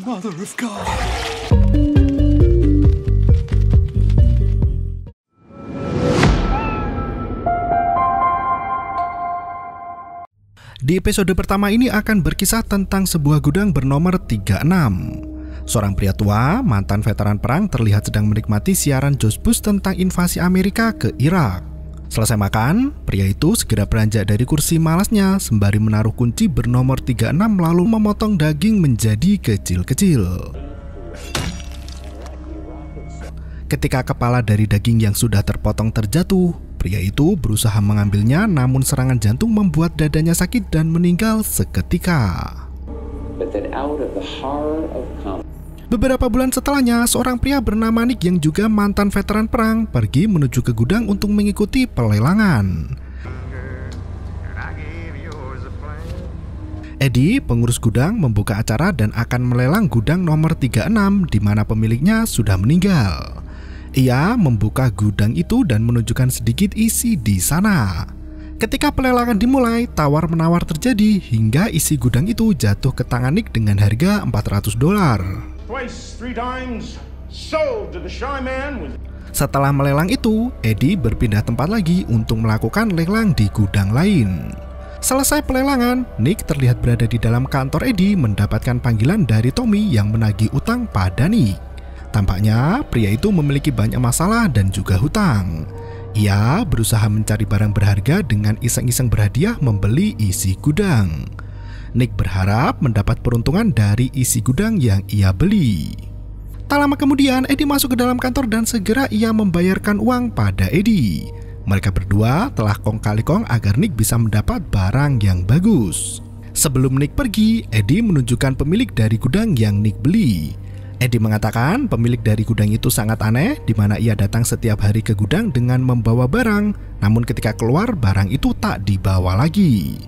Mother of God. Di episode pertama ini akan berkisah tentang sebuah gudang bernomor 36. Seorang pria tua, mantan veteran perang, terlihat sedang menikmati siaran George Bush tentang invasi Amerika ke Irak. Selesai makan, pria itu segera beranjak dari kursi malasnya sembari menaruh kunci bernomor 36 lalu memotong daging menjadi kecil-kecil. Ketika kepala dari daging yang sudah terpotong terjatuh, pria itu berusaha mengambilnya, namun serangan jantung membuat dadanya sakit dan meninggal seketika. Beberapa bulan setelahnya, seorang pria bernama Nick yang juga mantan veteran perang pergi menuju ke gudang untuk mengikuti pelelangan. Eddie, pengurus gudang, membuka acara dan akan melelang gudang nomor 36 di mana pemiliknya sudah meninggal. Ia membuka gudang itu dan menunjukkan sedikit isi di sana. Ketika pelelangan dimulai, tawar-menawar terjadi hingga isi gudang itu jatuh ke tangan Nick dengan harga $400. Setelah melelang itu, Eddie berpindah tempat lagi untuk melakukan lelang di gudang lain. Selesai pelelangan, Nick terlihat berada di dalam kantor Eddie mendapatkan panggilan dari Tommy yang menagih utang pada Nick. Tampaknya pria itu memiliki banyak masalah dan juga hutang. Ia berusaha mencari barang berharga dengan iseng-iseng berhadiah membeli isi gudang. Nick berharap mendapat peruntungan dari isi gudang yang ia beli. Tak lama kemudian, Eddie masuk ke dalam kantor dan segera ia membayarkan uang pada Eddie. Mereka berdua telah kong kali kong agar Nick bisa mendapat barang yang bagus. Sebelum Nick pergi, Eddie menunjukkan pemilik dari gudang yang Nick beli. Eddie mengatakan pemilik dari gudang itu sangat aneh, di mana ia datang setiap hari ke gudang dengan membawa barang, namun ketika keluar barang itu tak dibawa lagi.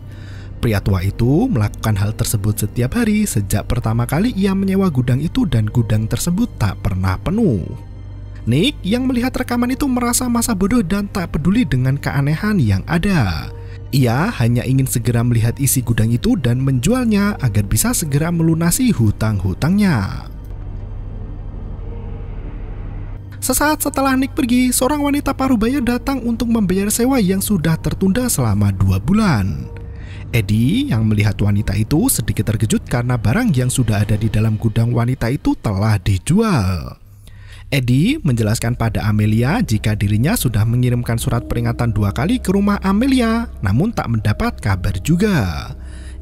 Pria tua itu melakukan hal tersebut setiap hari sejak pertama kali ia menyewa gudang itu dan gudang tersebut tak pernah penuh. Nick yang melihat rekaman itu merasa masa bodoh dan tak peduli dengan keanehan yang ada. Ia hanya ingin segera melihat isi gudang itu dan menjualnya agar bisa segera melunasi hutang-hutangnya. Sesaat setelah Nick pergi, seorang wanita parubaya datang untuk membayar sewa yang sudah tertunda selama 2 bulan. Eddie yang melihat wanita itu sedikit terkejut karena barang yang sudah ada di dalam gudang wanita itu telah dijual. Eddie menjelaskan pada Amelia jika dirinya sudah mengirimkan surat peringatan 2 kali ke rumah Amelia, namun tak mendapat kabar juga.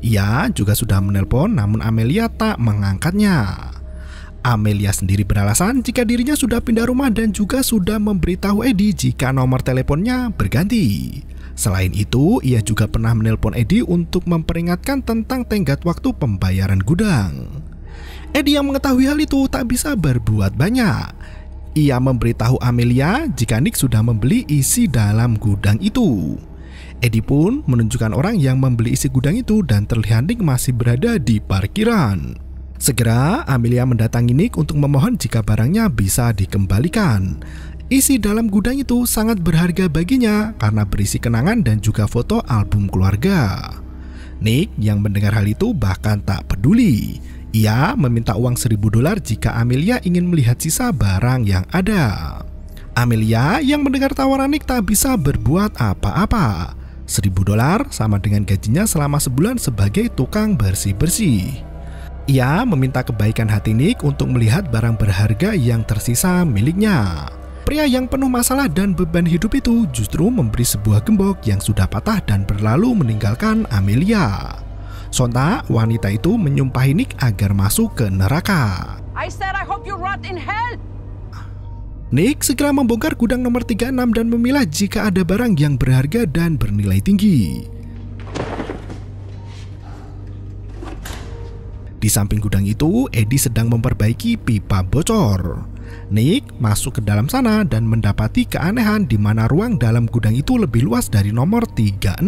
Ia juga sudah menelpon, namun Amelia tak mengangkatnya. Amelia sendiri beralasan jika dirinya sudah pindah rumah dan juga sudah memberitahu Eddie jika nomor teleponnya berganti. Selain itu, ia juga pernah menelpon Eddie untuk memperingatkan tentang tenggat waktu pembayaran gudang. Eddie yang mengetahui hal itu tak bisa berbuat banyak. Ia memberitahu Amelia jika Nick sudah membeli isi dalam gudang itu. Eddie pun menunjukkan orang yang membeli isi gudang itu dan terlihat Nick masih berada di parkiran. Segera Amelia mendatangi Nick untuk memohon jika barangnya bisa dikembalikan. Isi dalam gudang itu sangat berharga baginya karena berisi kenangan dan juga foto album keluarga. Nick yang mendengar hal itu bahkan tak peduli. Ia meminta uang $1.000 jika Amelia ingin melihat sisa barang yang ada. Amelia yang mendengar tawaran Nick tak bisa berbuat apa-apa. $1.000 sama dengan gajinya selama sebulan sebagai tukang bersih-bersih. Ia meminta kebaikan hati Nick untuk melihat barang berharga yang tersisa miliknya. Pria yang penuh masalah dan beban hidup itu justru memberi sebuah gembok yang sudah patah dan berlalu meninggalkan Amelia. Sontak, wanita itu menyumpahi Nick agar masuk ke neraka. I hope you rot in hell. Nick segera membongkar gudang nomor 36 dan memilah jika ada barang yang berharga dan bernilai tinggi. Di samping gudang itu, Eddie sedang memperbaiki pipa bocor. Nick masuk ke dalam sana dan mendapati keanehan di mana ruang dalam gudang itu lebih luas dari nomor 36.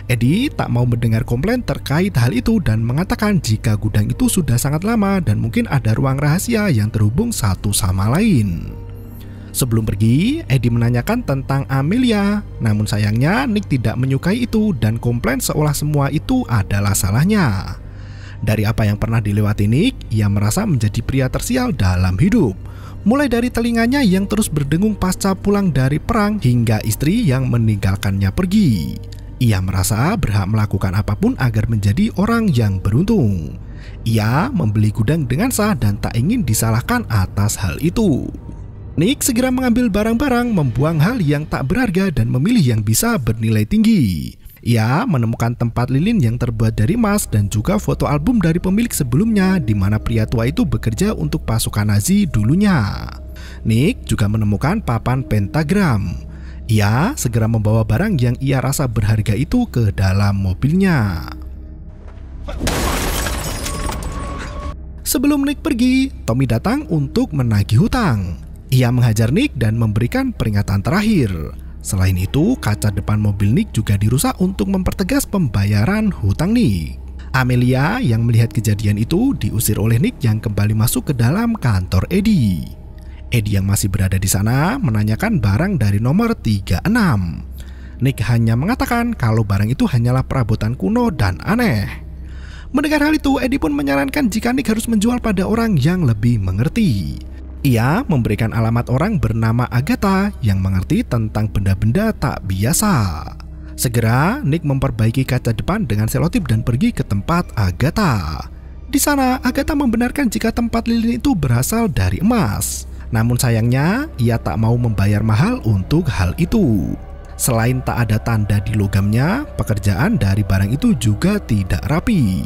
Eddie tak mau mendengar komplain terkait hal itu dan mengatakan jika gudang itu sudah sangat lama dan mungkin ada ruang rahasia yang terhubung satu sama lain. Sebelum pergi, Eddie menanyakan tentang Amelia, namun sayangnya Nick tidak menyukai itu dan komplain seolah semua itu adalah salahnya. Dari apa yang pernah dilewati Nick, ia merasa menjadi pria tersial dalam hidup. Mulai dari telinganya yang terus berdengung pasca pulang dari perang hingga istri yang meninggalkannya pergi. Ia merasa berhak melakukan apapun agar menjadi orang yang beruntung. Ia membeli gudang dengan sah dan tak ingin disalahkan atas hal itu. Nick segera mengambil barang-barang, membuang hal yang tak berharga dan memilih yang bisa bernilai tinggi. Ia menemukan tempat lilin yang terbuat dari emas dan juga foto album dari pemilik sebelumnya di mana pria tua itu bekerja untuk pasukan Nazi dulunya. Nick juga menemukan papan pentagram. Ia segera membawa barang yang ia rasa berharga itu ke dalam mobilnya. Sebelum Nick pergi, Tommy datang untuk menagih hutang. Ia menghajar Nick dan memberikan peringatan terakhir. Selain itu, kaca depan mobil Nick juga dirusak untuk mempertegas pembayaran hutang Nick. Amelia yang melihat kejadian itu diusir oleh Nick yang kembali masuk ke dalam kantor Eddie. Eddie yang masih berada di sana menanyakan barang dari nomor 36. Nick hanya mengatakan kalau barang itu hanyalah perabotan kuno dan aneh. Mendengar hal itu, Eddie pun menyarankan jika Nick harus menjual pada orang yang lebih mengerti. Ia memberikan alamat orang bernama Agatha yang mengerti tentang benda-benda tak biasa. Segera, Nick memperbaiki kaca depan dengan selotip dan pergi ke tempat Agatha. Di sana, Agatha membenarkan jika tempat lilin itu berasal dari emas. Namun sayangnya, ia tak mau membayar mahal untuk hal itu. Selain tak ada tanda di logamnya, pekerjaan dari barang itu juga tidak rapi.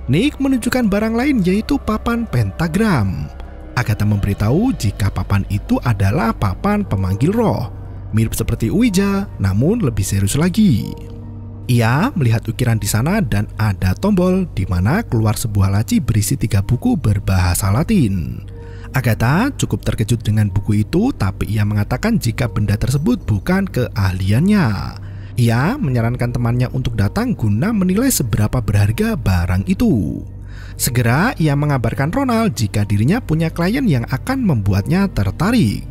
Nick menunjukkan barang lain yaitu papan pentagram. Agatha memberitahu jika papan itu adalah papan pemanggil roh, mirip seperti Ouija, namun lebih serius lagi. Ia melihat ukiran di sana dan ada tombol di mana keluar sebuah laci berisi 3 buku berbahasa Latin. Agatha cukup terkejut dengan buku itu, tapi ia mengatakan jika benda tersebut bukan keahliannya. Ia menyarankan temannya untuk datang guna menilai seberapa berharga barang itu. Segera ia mengabarkan Ronald jika dirinya punya klien yang akan membuatnya tertarik.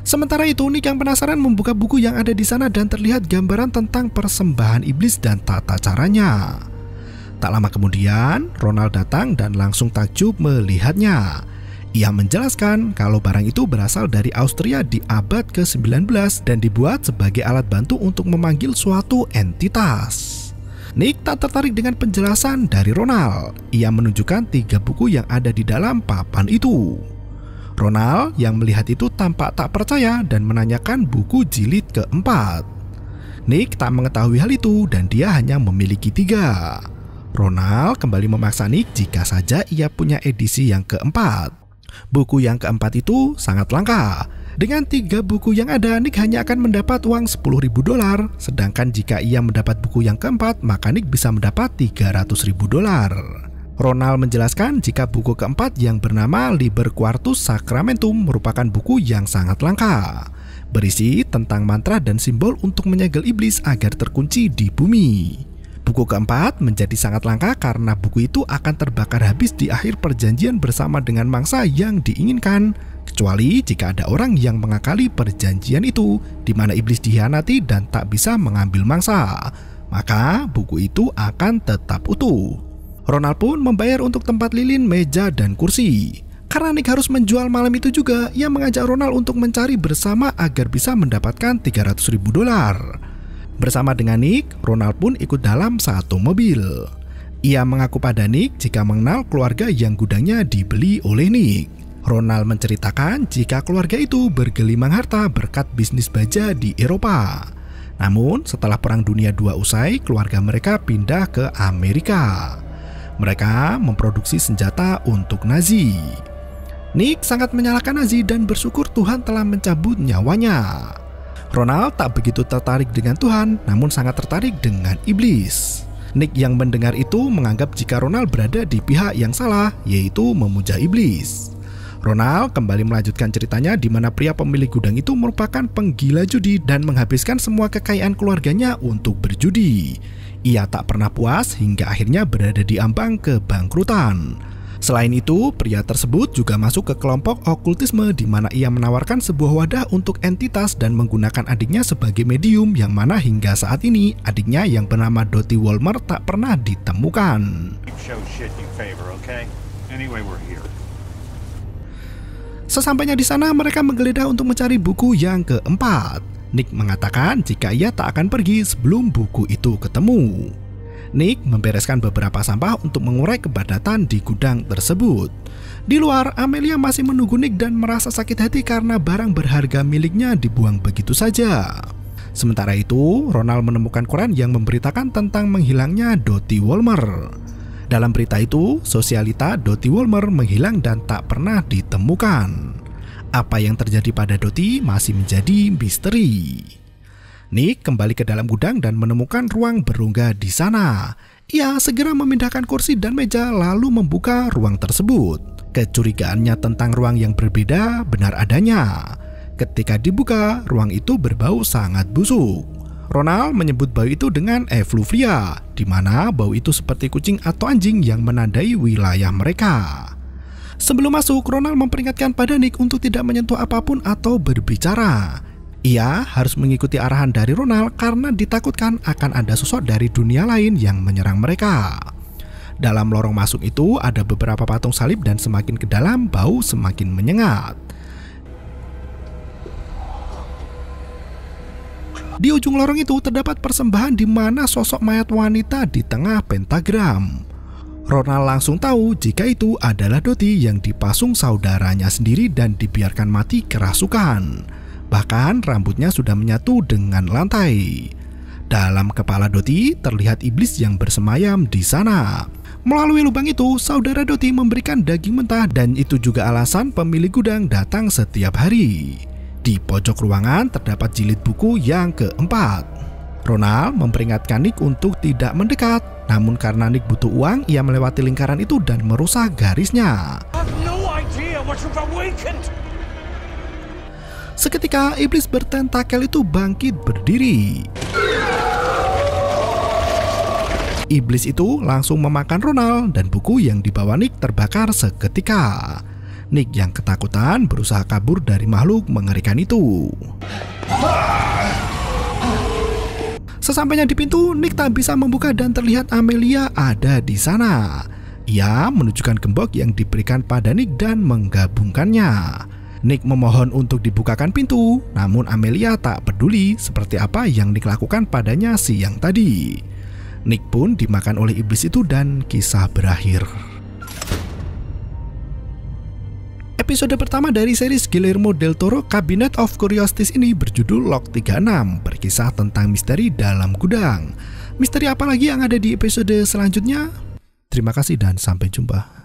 Sementara itu, Nick yang penasaran membuka buku yang ada di sana dan terlihat gambaran tentang persembahan iblis dan tata caranya. Tak lama kemudian, Ronald datang dan langsung takjub melihatnya. Ia menjelaskan kalau barang itu berasal dari Austria di abad ke-19 dan dibuat sebagai alat bantu untuk memanggil suatu entitas. Nick tak tertarik dengan penjelasan dari Ronald. Ia menunjukkan 3 buku yang ada di dalam papan itu. Ronald yang melihat itu tampak tak percaya dan menanyakan buku jilid keempat. Nick tak mengetahui hal itu dan dia hanya memiliki 3. Ronald kembali memaksa Nick jika saja ia punya edisi yang keempat. Buku yang keempat itu sangat langka. Dengan 3 buku yang ada, Nick hanya akan mendapat uang $10.000, sedangkan jika ia mendapat buku yang keempat, maka Nick bisa mendapat $300.000. Ronald menjelaskan jika buku keempat yang bernama Liber Quartus Sacramentum merupakan buku yang sangat langka, berisi tentang mantra dan simbol untuk menyegel iblis agar terkunci di bumi. Buku keempat menjadi sangat langka karena buku itu akan terbakar habis di akhir perjanjian bersama dengan mangsa yang diinginkan, kecuali jika ada orang yang mengakali perjanjian itu, di mana iblis dikhianati dan tak bisa mengambil mangsa, maka buku itu akan tetap utuh. Ronald pun membayar untuk tempat lilin, meja, dan kursi. Karena Nick harus menjual malam itu juga, ia mengajak Ronald untuk mencari bersama agar bisa mendapatkan $300.000. Bersama dengan Nick, Ronald pun ikut dalam satu mobil. Ia mengaku pada Nick jika mengenal keluarga yang gudangnya dibeli oleh Nick. Ronald menceritakan jika keluarga itu bergelimang harta berkat bisnis baja di Eropa. Namun setelah Perang Dunia II usai, keluarga mereka pindah ke Amerika. Mereka memproduksi senjata untuk Nazi. Nick sangat menyalahkan Nazi dan bersyukur Tuhan telah mencabut nyawanya. Ronald tak begitu tertarik dengan Tuhan, namun sangat tertarik dengan iblis. Nick yang mendengar itu menganggap jika Ronald berada di pihak yang salah, yaitu memuja iblis. Ronald kembali melanjutkan ceritanya di mana pria pemilik gudang itu merupakan penggila judi dan menghabiskan semua kekayaan keluarganya untuk berjudi. Ia tak pernah puas hingga akhirnya berada di ambang kebangkrutan. Selain itu, pria tersebut juga masuk ke kelompok okultisme di mana ia menawarkan sebuah wadah untuk entitas dan menggunakan adiknya sebagai medium, yang mana hingga saat ini adiknya yang bernama Dottie Wolmer tak pernah ditemukan. Sesampainya di sana, mereka menggeledah untuk mencari buku yang keempat. Nick mengatakan jika ia tak akan pergi sebelum buku itu ketemu. Nick membereskan beberapa sampah untuk mengurai kepadatan di gudang tersebut. Di luar, Amelia masih menunggu Nick dan merasa sakit hati karena barang berharga miliknya dibuang begitu saja. Sementara itu, Ronald menemukan koran yang memberitakan tentang menghilangnya Dottie Wolmer. Dalam berita itu, sosialita Dottie Wolmer menghilang dan tak pernah ditemukan. Apa yang terjadi pada Dottie masih menjadi misteri. Nick kembali ke dalam gudang dan menemukan ruang berongga di sana. Ia segera memindahkan kursi dan meja lalu membuka ruang tersebut. Kecurigaannya tentang ruang yang berbeda benar adanya. Ketika dibuka, ruang itu berbau sangat busuk. Ronald menyebut bau itu dengan effluvia, di mana bau itu seperti kucing atau anjing yang menandai wilayah mereka. Sebelum masuk, Ronald memperingatkan pada Nick untuk tidak menyentuh apapun atau berbicara. Ia harus mengikuti arahan dari Ronald karena ditakutkan akan ada sosok dari dunia lain yang menyerang mereka. Dalam lorong masuk itu ada beberapa patung salib dan semakin ke dalam bau semakin menyengat. Di ujung lorong itu terdapat persembahan di mana sosok mayat wanita di tengah pentagram. Ronald langsung tahu jika itu adalah Dottie yang dipasung saudaranya sendiri dan dibiarkan mati kerasukan. Bahkan rambutnya sudah menyatu dengan lantai. Dalam kepala Dottie terlihat iblis yang bersemayam di sana. Melalui lubang itu, saudara Dottie memberikan daging mentah dan itu juga alasan pemilik gudang datang setiap hari. Di pojok ruangan terdapat jilid buku yang keempat. Ronald memperingatkan Nick untuk tidak mendekat, namun karena Nick butuh uang, ia melewati lingkaran itu dan merusak garisnya. Seketika iblis bertentakel itu bangkit berdiri. Iblis itu langsung memakan Ronald dan buku yang dibawa Nick terbakar seketika. Nick yang ketakutan berusaha kabur dari makhluk mengerikan itu. Sesampainya di pintu, Nick tak bisa membuka dan terlihat Amelia ada di sana. Ia menunjukkan gembok yang diberikan pada Nick dan menggabungkannya. Nick memohon untuk dibukakan pintu, namun Amelia tak peduli seperti apa yang Nick lakukan padanya siang tadi. Nick pun dimakan oleh iblis itu dan kisah berakhir. Episode pertama dari series Guillermo del Toro Cabinet of Curiosities ini berjudul Log 36, berkisah tentang misteri dalam gudang. Misteri apa lagi yang ada di episode selanjutnya? Terima kasih dan sampai jumpa.